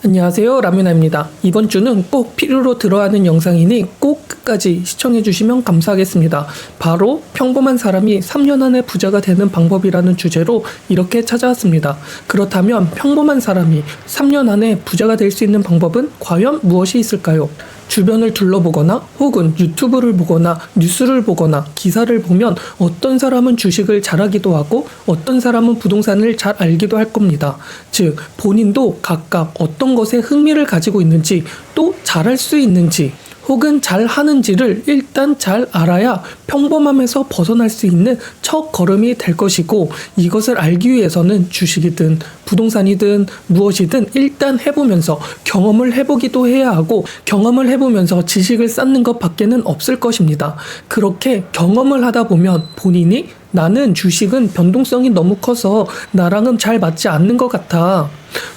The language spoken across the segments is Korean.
안녕하세요, 라뮤나입니다. 이번 주는 꼭 필요로 들어야 하는 영상이니 꼭 끝까지 시청해주시면 감사하겠습니다. 바로 평범한 사람이 3년 안에 부자가 되는 방법이라는 주제로 이렇게 찾아왔습니다. 그렇다면 평범한 사람이 3년 안에 부자가 될 수 있는 방법은 과연 무엇이 있을까요? 주변을 둘러보거나 혹은 유튜브를 보거나 뉴스를 보거나 기사를 보면 어떤 사람은 주식을 잘하기도 하고 어떤 사람은 부동산을 잘 알기도 할 겁니다. 즉 본인도 각각 어떤 것에 흥미를 가지고 있는지 또 잘할 수 있는지 혹은 잘하는지를 일단 잘 알아야 평범함에서 벗어날 수 있는 첫 걸음이 될 것이고, 이것을 알기 위해서는 주식이든 부동산이든 무엇이든 일단 해보면서 경험을 해보기도 해야 하고, 경험을 해보면서 지식을 쌓는 것 밖에는 없을 것입니다. 그렇게 경험을 하다 보면 본인이 나는 주식은 변동성이 너무 커서 나랑은 잘 맞지 않는 것 같아.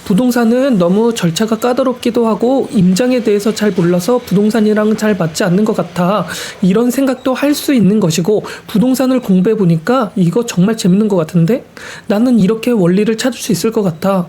부동산은 너무 절차가 까다롭기도 하고 임장에 대해서 잘 몰라서 부동산이랑은 잘 맞지 않는 것 같아. 이런 생각도 할 수 있는 것이고, 부동산을 공부해 보니까 이거 정말 재밌는 것 같은데? 나는 이렇게 원리를 찾을 수 있을 것 같아.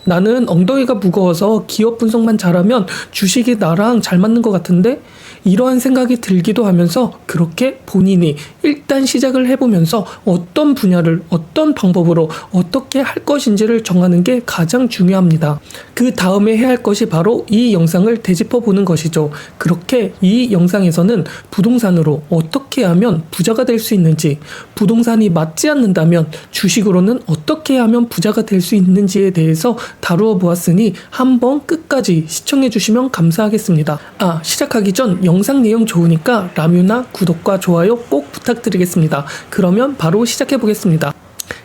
나는 엉덩이가 무거워서 기업 분석만 잘하면 주식이 나랑 잘 맞는 것 같은데? 이러한 생각이 들기도 하면서 그렇게 본인이 일단 시작을 해보면서 어떤 분야를 어떤 방법으로 어떻게 할 것인지를 정하는 게 가장 중요합니다. 그 다음에 해야 할 것이 바로 이 영상을 되짚어 보는 것이죠. 그렇게 이 영상에서는 부동산으로 어떻게 하면 부자가 될 수 있는지, 부동산이 맞지 않는다면 주식으로는 어떻게 하면 부자가 될 수 있는지에 대해서 다루어 보았으니 한번 끝까지 시청해 주시면 감사하겠습니다. 시작하기 전 영상 내용 좋으니까 라뮤나 구독과 좋아요 꼭 부탁드리겠습니다. 그러면 바로 시작해 보겠습니다.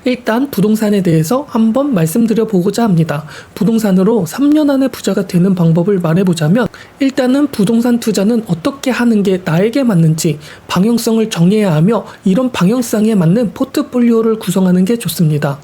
일단 부동산에 대해서 한번 말씀드려 보고자 합니다. 부동산으로 3년 안에 부자가 되는 방법을 말해보자면, 일단은 부동산 투자는 어떻게 하는 게 나에게 맞는지 방향성을 정해야 하며, 이런 방향성에 맞는 포트폴리오를 구성하는 게 좋습니다.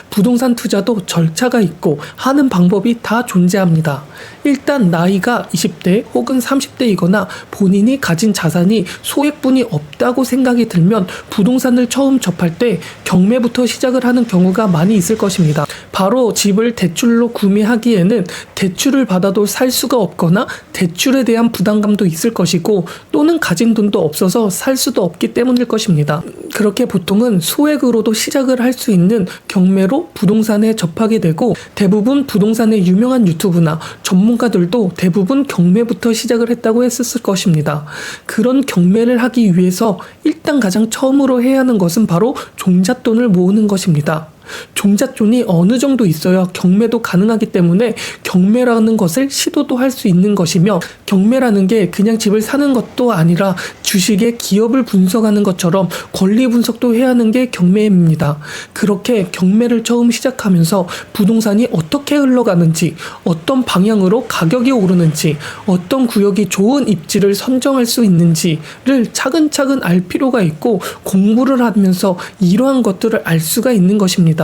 부동산 투자도 절차가 있고 하는 방법이 다 존재합니다. 일단 나이가 20대 혹은 30대이거나 본인이 가진 자산이 소액분이 없다고 생각이 들면 부동산을 처음 접할 때 경매부터 시작을 하는 경우가 많이 있을 것입니다. 바로 집을 대출로 구매하기에는 대출을 받아도 살 수가 없거나 대출에 대한 부담감도 있을 것이고, 또는 가진 돈도 없어서 살 수도 없기 때문일 것입니다. 그렇게 보통은 소액으로도 시작을 할 수 있는 경매로 부동산에 접하게 되고, 대부분 부동산의 유명한 유튜브나 전문가들도 대부분 경매부터 시작을 했다고 했었을 것입니다. 그런 경매를 하기 위해서 일단 가장 처음으로 해야 하는 것은 바로 종잣돈을 모으는 것입니다. 종잣돈이 어느 정도 있어야 경매도 가능하기 때문에 경매라는 것을 시도도 할 수 있는 것이며, 경매라는 게 그냥 집을 사는 것도 아니라 주식의 기업을 분석하는 것처럼 권리 분석도 해야 하는 게 경매입니다. 그렇게 경매를 처음 시작하면서 부동산이 어떻게 흘러가는지, 어떤 방향으로 가격이 오르는지, 어떤 구역이 좋은 입지를 선정할 수 있는지를 차근차근 알 필요가 있고, 공부를 하면서 이러한 것들을 알 수가 있는 것입니다.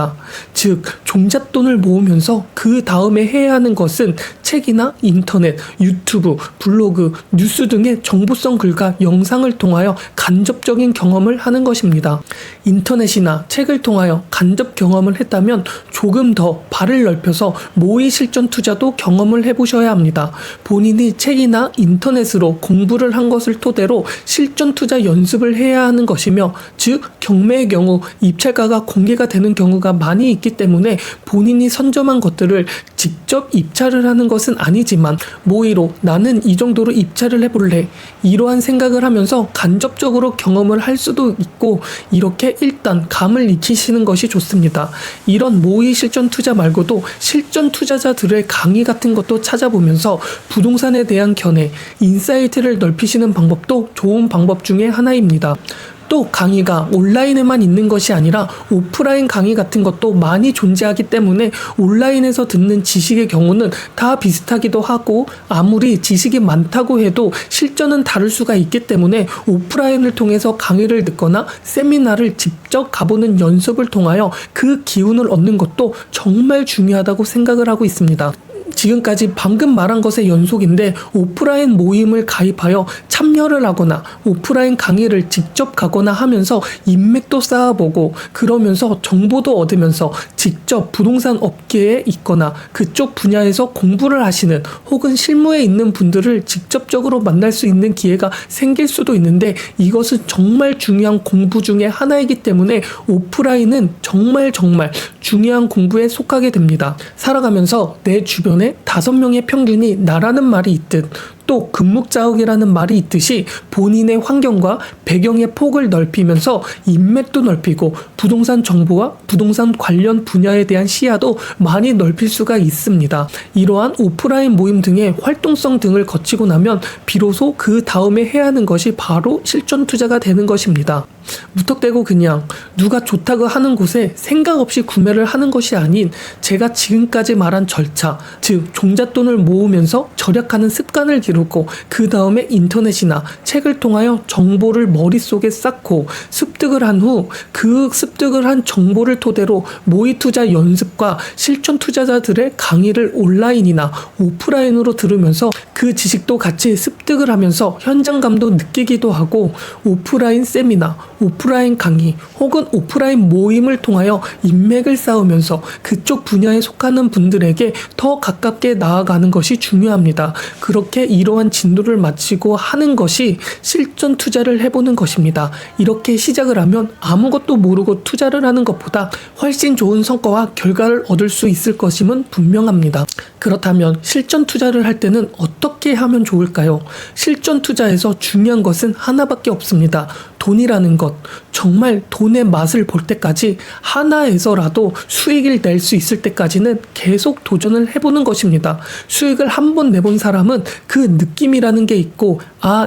즉 종잣돈을 모으면서 그 다음에 해야 하는 것은 책이나 인터넷, 유튜브, 블로그, 뉴스 등의 정보성 글과 영상을 통하여 간접적인 경험을 하는 것입니다. 인터넷이나 책을 통하여 간접 경험을 했다면 조금 더 발을 넓혀서 모의 실전 투자도 경험을 해보셔야 합니다. 본인이 책이나 인터넷으로 공부를 한 것을 토대로 실전 투자 연습을 해야 하는 것이며, 즉 경매의 경우 입찰가가 공개가 되는 경우가 많이 있기 때문에 본인이 선점한 것들을 직접 입찰을 하는 것은 아니지만 모의로 나는 이 정도로 입찰을 해볼래, 이러한 생각을 하면서 간접적으로 경험을 할 수도 있고, 이렇게 일단 감을 익히시는 것이 좋습니다. 이런 모의 실전 투자 말고도 실전 투자자들의 강의 같은 것도 찾아보면서 부동산에 대한 견해, 인사이트를 넓히시는 방법도 좋은 방법 중에 하나입니다. 또 강의가 온라인에만 있는 것이 아니라 오프라인 강의 같은 것도 많이 존재하기 때문에 온라인에서 듣는 지식의 경우는 다 비슷하기도 하고, 아무리 지식이 많다고 해도 실전은 다를 수가 있기 때문에 오프라인을 통해서 강의를 듣거나 세미나를 직접 가보는 연습을 통하여 그 기운을 얻는 것도 정말 중요하다고 생각을 하고 있습니다. 지금까지 방금 말한 것의 연속인데 오프라인 모임을 가입하여 참여를 하거나 오프라인 강의를 직접 가거나 하면서 인맥도 쌓아보고 그러면서 정보도 얻으면서 직접 부동산 업계에 있거나 그쪽 분야에서 공부를 하시는 혹은 실무에 있는 분들을 직접적으로 만날 수 있는 기회가 생길 수도 있는데 이것은 정말 중요한 공부 중에 하나이기 때문에 오프라인은 정말 중요한 공부에 속하게 됩니다. 살아가면서 내 주변에 5명의 평균이 나라는 말이 있듯 또 금묵자욱이라는 말이 있듯이 본인의 환경과 배경의 폭을 넓히면서 인맥도 넓히고 부동산 정보와 부동산 관련 분야에 대한 시야도 많이 넓힐 수가 있습니다. 이러한 오프라인 모임 등의 활동성 등을 거치고 나면 비로소 그 다음에 해야 하는 것이 바로 실전 투자가 되는 것입니다. 무턱대고 그냥 누가 좋다고 하는 곳에 생각 없이 구매를 하는 것이 아닌 제가 지금까지 말한 절차, 즉 종잣돈을 모으면서 절약하는 습관을 기르고 그 다음에 인터넷이나 책을 통하여 정보를 머릿속에 쌓고 습득을 한 후 그 습득을 한 정보를 토대로 모의 투자 연습과 실전 투자자들의 강의를 온라인이나 오프라인으로 들으면서 그 지식도 같이 습득을 하면서 현장감도 느끼기도 하고 오프라인 세미나, 오프라인 강의 혹은 오프라인 모임을 통하여 인맥을 쌓으면서 그쪽 분야에 속하는 분들에게 더 가깝게 나아가는 것이 중요합니다. 그렇게 이러한 진도를 마치고 하는 것이 실전 투자를 해보는 것입니다. 이렇게 시작을 하면 아무것도 모르고 투자를 하는 것보다 훨씬 좋은 성과와 결과를 얻을 수 있을 것임은 분명합니다. 그렇다면 실전 투자를 할 때는 어떻게 하면 좋을까요? 실전 투자에서 중요한 것은 하나밖에 없습니다. 돈이라는 것, 정말 돈의 맛을 볼 때까지 하나에서라도 수익을 낼 수 있을 때까지는 계속 도전을 해보는 것입니다. 수익을 한 번 내본 사람은 그 느낌이라는 게 있고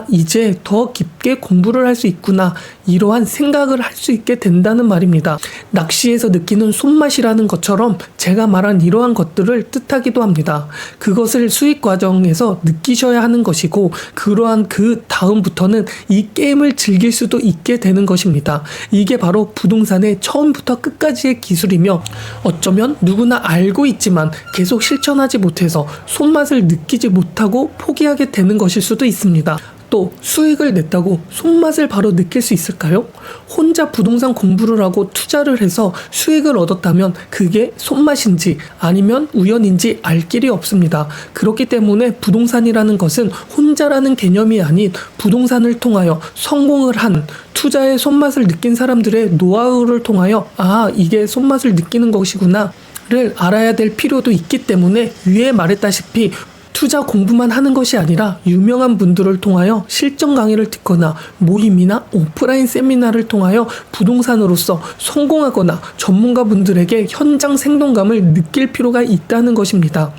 이제 더 깊게 공부를 할 수 있구나 이러한 생각을 할 수 있게 된다는 말입니다. 낚시에서 느끼는 손맛이라는 것처럼 제가 말한 이러한 것들을 뜻하기도 합니다. 그것을 수익 과정에서 느끼셔야 하는 것이고 그러한 그 다음부터는 이 게임을 즐길 수도 있게 되는 것입니다. 이게 바로 부동산의 처음부터 끝까지의 기술이며 어쩌면 누구나 알고 있지만 계속 실천하지 못해서 손맛을 느끼지 못하고 포기하게 되는 것일 수도 있습니다. 또 수익을 냈다고 손맛을 바로 느낄 수 있을까요? 혼자 부동산 공부를 하고 투자를 해서 수익을 얻었다면 그게 손맛인지 아니면 우연인지 알 길이 없습니다. 그렇기 때문에 부동산이라는 것은 혼자라는 개념이 아닌 부동산을 통하여 성공을 한 투자의 손맛을 느낀 사람들의 노하우를 통하여 이게 손맛을 느끼는 것이구나 를 알아야 될 필요도 있기 때문에 위에 말했다시피 투자 공부만 하는 것이 아니라 유명한 분들을 통하여 실전 강의를 듣거나 모임이나 오프라인 세미나를 통하여 부동산으로서 성공하거나 전문가분들에게 현장 생동감을 느낄 필요가 있다는 것입니다.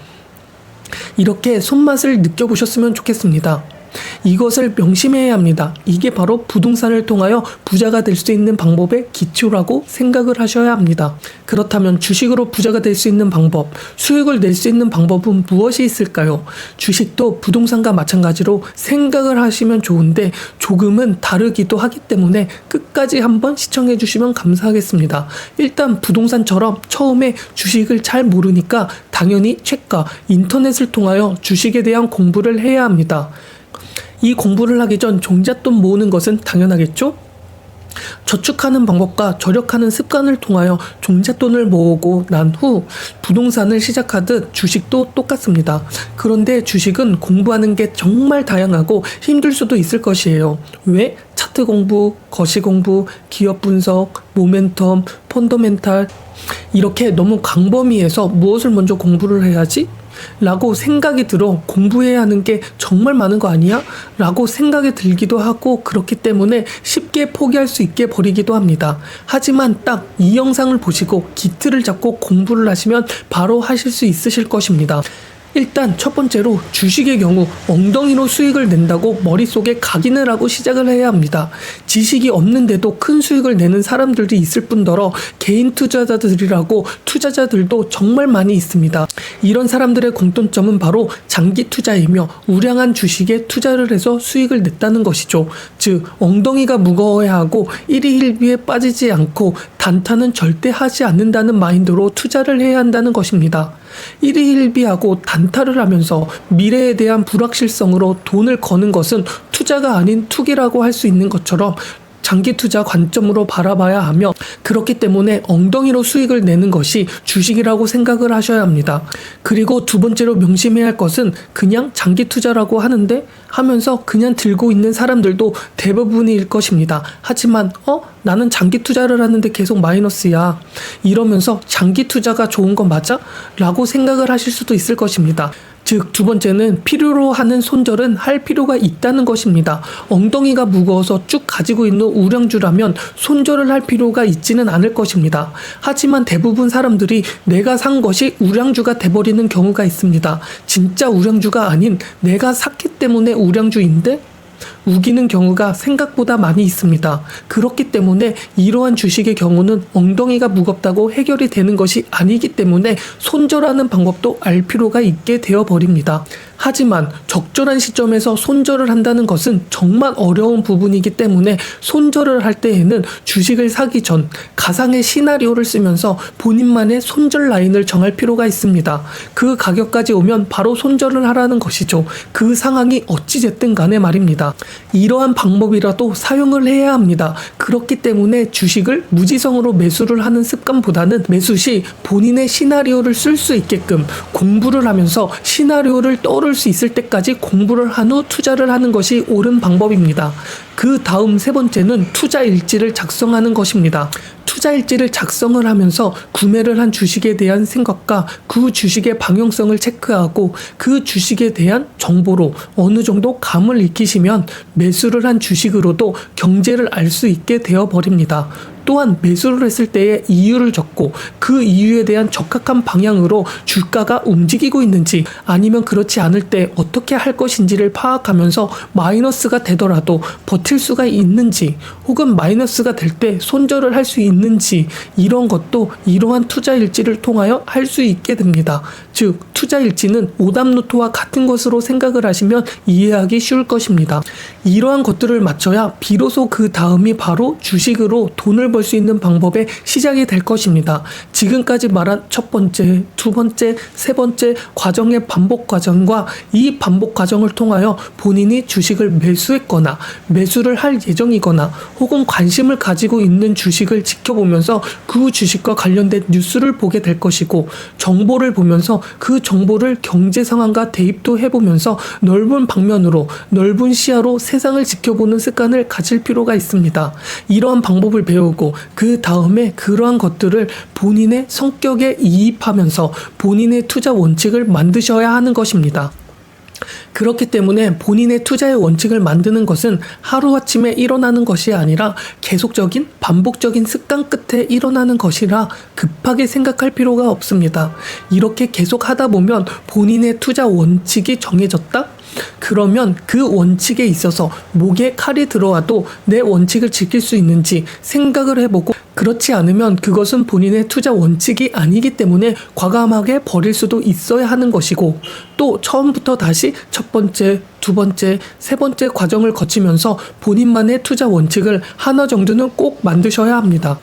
이렇게 손맛을 느껴보셨으면 좋겠습니다. 이것을 명심해야 합니다. 이게 바로 부동산을 통하여 부자가 될 수 있는 방법의 기초라고 생각을 하셔야 합니다. 그렇다면 주식으로 부자가 될 수 있는 방법, 수익을 낼 수 있는 방법은 무엇이 있을까요? 주식도 부동산과 마찬가지로 생각을 하시면 좋은데 조금은 다르기도 하기 때문에 끝까지 한번 시청해 주시면 감사하겠습니다. 일단 부동산처럼 처음에 주식을 잘 모르니까 당연히 책과 인터넷을 통하여 주식에 대한 공부를 해야 합니다. 이 공부를 하기 전 종잣돈 모으는 것은 당연하겠죠? 저축하는 방법과 절약하는 습관을 통하여 종잣돈을 모으고 난 후 부동산을 시작하듯 주식도 똑같습니다. 그런데 주식은 공부하는 게 정말 다양하고 힘들 수도 있을 것이에요. 왜? 차트 공부, 거시 공부, 기업 분석, 모멘텀, 펀더멘탈 이렇게 너무 광범위해서 무엇을 먼저 공부를 해야지? 라고 생각이 들어 공부해야 하는 게 정말 많은 거 아니야? 라고 생각이 들기도 하고 그렇기 때문에 쉽게 포기할 수 있게 버리기도 합니다. 하지만 딱 이 영상을 보시고 기틀을 잡고 공부를 하시면 바로 하실 수 있으실 것입니다. 일단 첫 번째로 주식의 경우 엉덩이로 수익을 낸다고 머릿속에 각인을 하고 시작을 해야 합니다. 지식이 없는데도 큰 수익을 내는 사람들이 있을 뿐더러 개인 투자자들이라고 투자자들도 정말 많이 있습니다. 이런 사람들의 공통점은 바로 장기 투자이며 우량한 주식에 투자를 해서 수익을 냈다는 것이죠. 즉 엉덩이가 무거워야 하고 일희일비에 빠지지 않고 단타는 절대 하지 않는다는 마인드로 투자를 해야 한다는 것입니다. 일희일비하고 단타를 하면서 미래에 대한 불확실성으로 돈을 거는 것은 투자가 아닌 투기라고 할 수 있는 것처럼 장기 투자 관점으로 바라봐야 하며, 그렇기 때문에 엉덩이로 수익을 내는 것이 주식이라고 생각을 하셔야 합니다. 그리고 두 번째로 명심해야 할 것은 그냥 장기 투자라고 하는데 하면서 그냥 들고 있는 사람들도 대부분일 것입니다. 하지만 나는 장기 투자를 하는데 계속 마이너스야, 이러면서 장기 투자가 좋은 거 맞아? 라고 생각을 하실 수도 있을 것입니다. 즉, 두 번째는 필요로 하는 손절은 할 필요가 있다는 것입니다. 엉덩이가 무거워서 쭉 가지고 있는 우량주라면 손절을 할 필요가 있지는 않을 것입니다. 하지만 대부분 사람들이 내가 산 것이 우량주가 돼버리는 경우가 있습니다. 진짜 우량주가 아닌 내가 샀기 때문에 우량주인데 우기는 경우가 생각보다 많이 있습니다. 그렇기 때문에 이러한 주식의 경우는 엉덩이가 무겁다고 해결이 되는 것이 아니기 때문에 손절하는 방법도 알 필요가 있게 되어버립니다. 하지만 적절한 시점에서 손절을 한다는 것은 정말 어려운 부분이기 때문에 손절을 할 때에는 주식을 사기 전 가상의 시나리오를 쓰면서 본인만의 손절 라인을 정할 필요가 있습니다. 그 가격까지 오면 바로 손절을 하라는 것이죠. 그 상황이 어찌됐든 간에 말입니다. 이러한 방법이라도 사용을 해야 합니다. 그렇기 때문에 주식을 무지성으로 매수를 하는 습관보다는 매수 시 본인의 시나리오를 쓸 수 있게끔 공부를 하면서 시나리오를 떠올 수 있을 때까지 공부를 한 후 투자를 하는 것이 옳은 방법입니다. 그 다음 세 번째는 투자 일지를 작성하는 것입니다. 투자 일지를 작성을 하면서 구매를 한 주식에 대한 생각과 그 주식의 방향성을 체크하고 그 주식에 대한 정보로 어느 정도 감을 익히시면 매수를 한 주식으로도 경제를 알 수 있게 되어버립니다. 또한 매수를 했을 때의 이유를 적고 그 이유에 대한 적합한 방향으로 주가가 움직이고 있는지, 아니면 그렇지 않을 때 어떻게 할 것인지를 파악하면서 마이너스가 되더라도 버틸 수가 있는지, 혹은 마이너스가 될 때 손절을 할 수 있는지, 이런 것도 이러한 투자 일지를 통하여 할 수 있게 됩니다. 즉, 투자 일지는 오답노트와 같은 것으로 생각을 하시면 이해하기 쉬울 것입니다. 이러한 것들을 맞춰야 비로소 그 다음이 바로 주식으로 돈을 벌 수 있는 방법의 시작이 될 것입니다. 지금까지 말한 첫 번째, 두 번째, 세 번째 과정의 반복 과정과 이 반복 과정을 통하여 본인이 주식을 매수했거나 매수를 할 예정이거나 혹은 관심을 가지고 있는 주식을 지켜보면서 그 주식과 관련된 뉴스를 보게 될 것이고, 정보를 보면서 그 정보를 경제 상황과 대입도 해보면서 넓은 방면으로, 넓은 시야로 세상을 지켜보는 습관을 가질 필요가 있습니다. 이러한 방법을 배우고 그 다음에 그러한 것들을 본인의 성격에 이입하면서 본인의 투자 원칙을 만드셔야 하는 것입니다. 그렇기 때문에 본인의 투자의 원칙을 만드는 것은 하루아침에 일어나는 것이 아니라 계속적인 반복적인 습관 끝에 일어나는 것이라 급하게 생각할 필요가 없습니다. 이렇게 계속 하다 보면 본인의 투자 원칙이 정해졌다? 그러면 그 원칙에 있어서 목에 칼이 들어와도 내 원칙을 지킬 수 있는지 생각을 해보고, 그렇지 않으면 그것은 본인의 투자 원칙이 아니기 때문에 과감하게 버릴 수도 있어야 하는 것이고, 또 처음부터 다시 첫 번째, 두 번째, 세 번째 과정을 거치면서 본인만의 투자 원칙을 하나 정도는 꼭 만드셔야 합니다.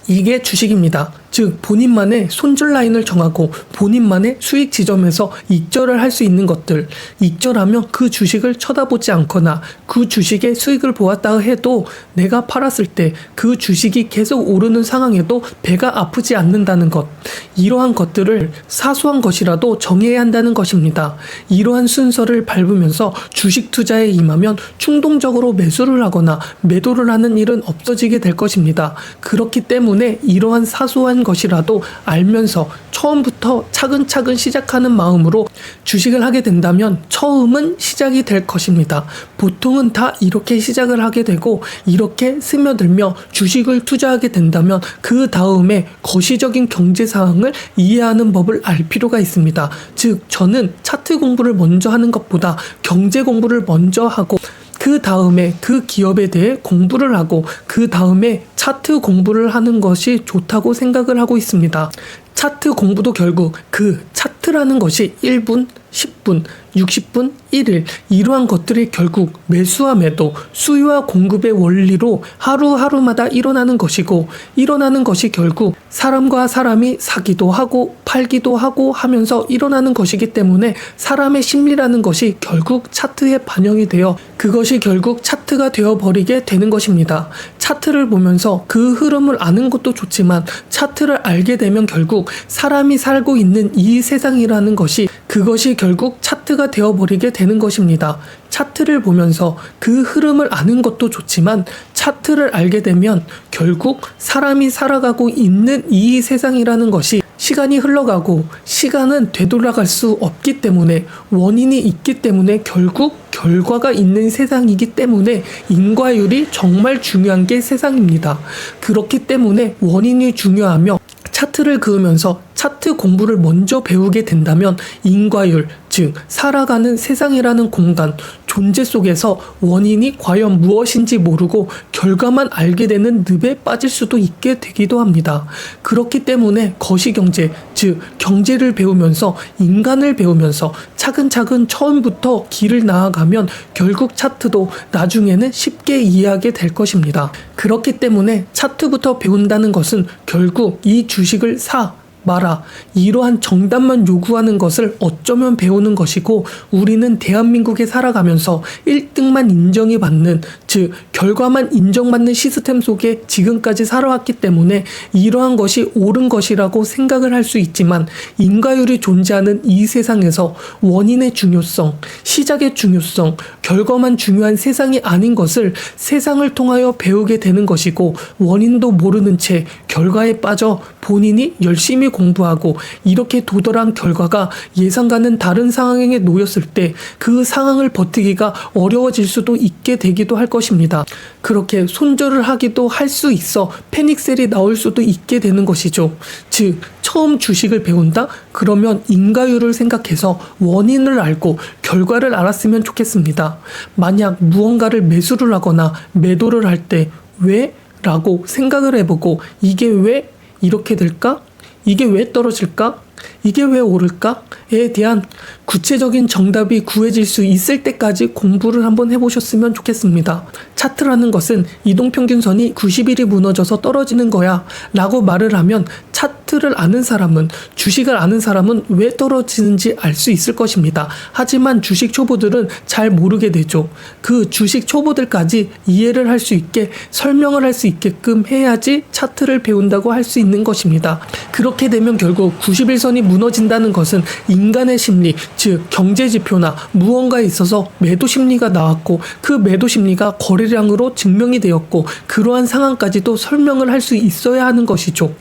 이게 주식입니다. 즉, 본인만의 손절 라인을 정하고 본인만의 수익 지점에서 익절을 할 수 있는 것들, 익절하면 그 주식을 쳐다보지 않거나 그 주식의 수익을 보았다 해도 내가 팔았을 때 그 주식이 계속 오르는 상황에도 배가 아프지 않는다는 것, 이러한 것들을 사소한 것이라도 정해야 한다는 것입니다. 이러한 순서를 밟으면서 주식 투자에 임하면 충동적으로 매수를 하거나 매도를 하는 일은 없어지게 될 것입니다. 그렇기 때문에 이러한 사소한 것이라도 알면서 처음부터 차근차근 시작하는 마음으로 주식을 하게 된다면 처음은 시작이 될 것입니다. 보통은 다 이렇게 시작을 하게 되고, 이렇게 스며들며 주식을 투자하게 된다면 그 다음에 거시적인 경제 상황을 이해하는 법을 알 필요가 있습니다. 즉, 저는 차트 공부를 먼저 하는 것보다 경제 공부를 먼저 하고 그 다음에 그 기업에 대해 공부를 하고 그 다음에 차트 공부를 하는 것이 좋다고 생각을 하고 있습니다. 차트 공부도 결국 그 차트라는 것이 1분, 10분, 60분, 1일 이러한 것들이 결국 매수와 매도, 수요와 공급의 원리로 하루하루마다 일어나는 것이고 일어나는 것이 결국 사람과 사람이 사기도 하고 팔기도 하고 하면서 일어나는 것이기 때문에 사람의 심리라는 것이 결국 차트에 반영이 되어 그것이 결국 차트가 되어버리게 되는 것입니다. 차트를 보면서 그 흐름을 아는 것도 좋지만 차트를 알게 되면 결국 사람이 살고 있는 이 세상이라는 것이 그것이 결국 차트가 되어버리게 되는 것입니다. 차트를 보면서 그 흐름을 아는 것도 좋지만 차트를 알게 되면 결국 사람이 살아가고 있는 이 세상이라는 것이 시간이 흘러가고 시간은 되돌아갈 수 없기 때문에 원인이 있기 때문에 결국 결과가 있는 세상이기 때문에 인과율이 정말 중요한 게 세상입니다. 그렇기 때문에 원인이 중요하며 차트를 그으면서 차트 공부를 먼저 배우게 된다면 인과율, 즉 살아가는 세상이라는 공간, 존재 속에서 원인이 과연 무엇인지 모르고 결과만 알게 되는 늪에 빠질 수도 있게 되기도 합니다. 그렇기 때문에 거시경제, 즉 경제를 배우면서 인간을 배우면서 차근차근 처음부터 길을 나아가면 결국 차트도 나중에는 쉽게 이해하게 될 것입니다. 그렇기 때문에 차트부터 배운다는 것은 결국 이 주식을 사, 마라 이러한 정답만 요구하는 것을 어쩌면 배우는 것이고 우리는 대한민국에 살아가면서 1등만 인정이 받는 즉 결과만 인정받는 시스템 속에 지금까지 살아왔기 때문에 이러한 것이 옳은 것이라고 생각을 할 수 있지만 인과율이 존재하는 이 세상에서 원인의 중요성, 시작의 중요성, 결과만 중요한 세상이 아닌 것을 세상을 통하여 배우게 되는 것이고 원인도 모르는 채 결과에 빠져 본인이 열심히 공부하고 이렇게 도달한 결과가 예상과는 다른 상황에 놓였을 때 그 상황을 버티기가 어려워질 수도 있게 되기도 할 것입니다. 그렇게 손절을 하기도 할 수 있어 패닉셀이 나올 수도 있게 되는 것이죠. 즉 처음 주식을 배운다? 그러면 인과율을 생각해서 원인을 알고 결과를 알았으면 좋겠습니다. 만약 무언가를 매수를 하거나 매도를 할 때 왜? 라고 생각을 해보고 이게 왜 이렇게 될까? 이게 왜 떨어질까? 이게 왜 오를까?에 대한 구체적인 정답이 구해질 수 있을 때까지 공부를 한번 해보셨으면 좋겠습니다. 차트라는 것은 이동평균선이 90일이 무너져서 떨어지는 거야 라고 말을 하면 차트를 아는 사람은 주식을 아는 사람은 왜 떨어지는지 알 수 있을 것입니다. 하지만 주식 초보들은 잘 모르게 되죠. 그 주식 초보들까지 이해를 할 수 있게 설명을 할 수 있게끔 해야지 차트를 배운다고 할 수 있는 것입니다. 그렇게 되면 결국 90일선이 무너진다는 것은 인간의 심리, 즉 경제지표나 무언가에 있어서 매도 심리가 나왔고 그 매도 심리가 거래량으로 증명이 되었고 그러한 상황까지도 설명을 할 수 있어야 하는 것이죠.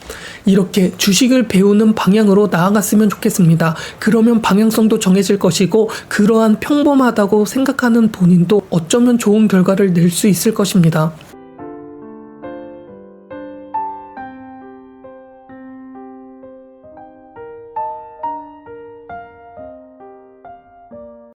이렇게 주식을 배우는 방향으로 나아갔으면 좋겠습니다. 그러면 방향성도 정해질 것이고 그러한 평범하다고 생각하는 본인도 어쩌면 좋은 결과를 낼 수 있을 것입니다.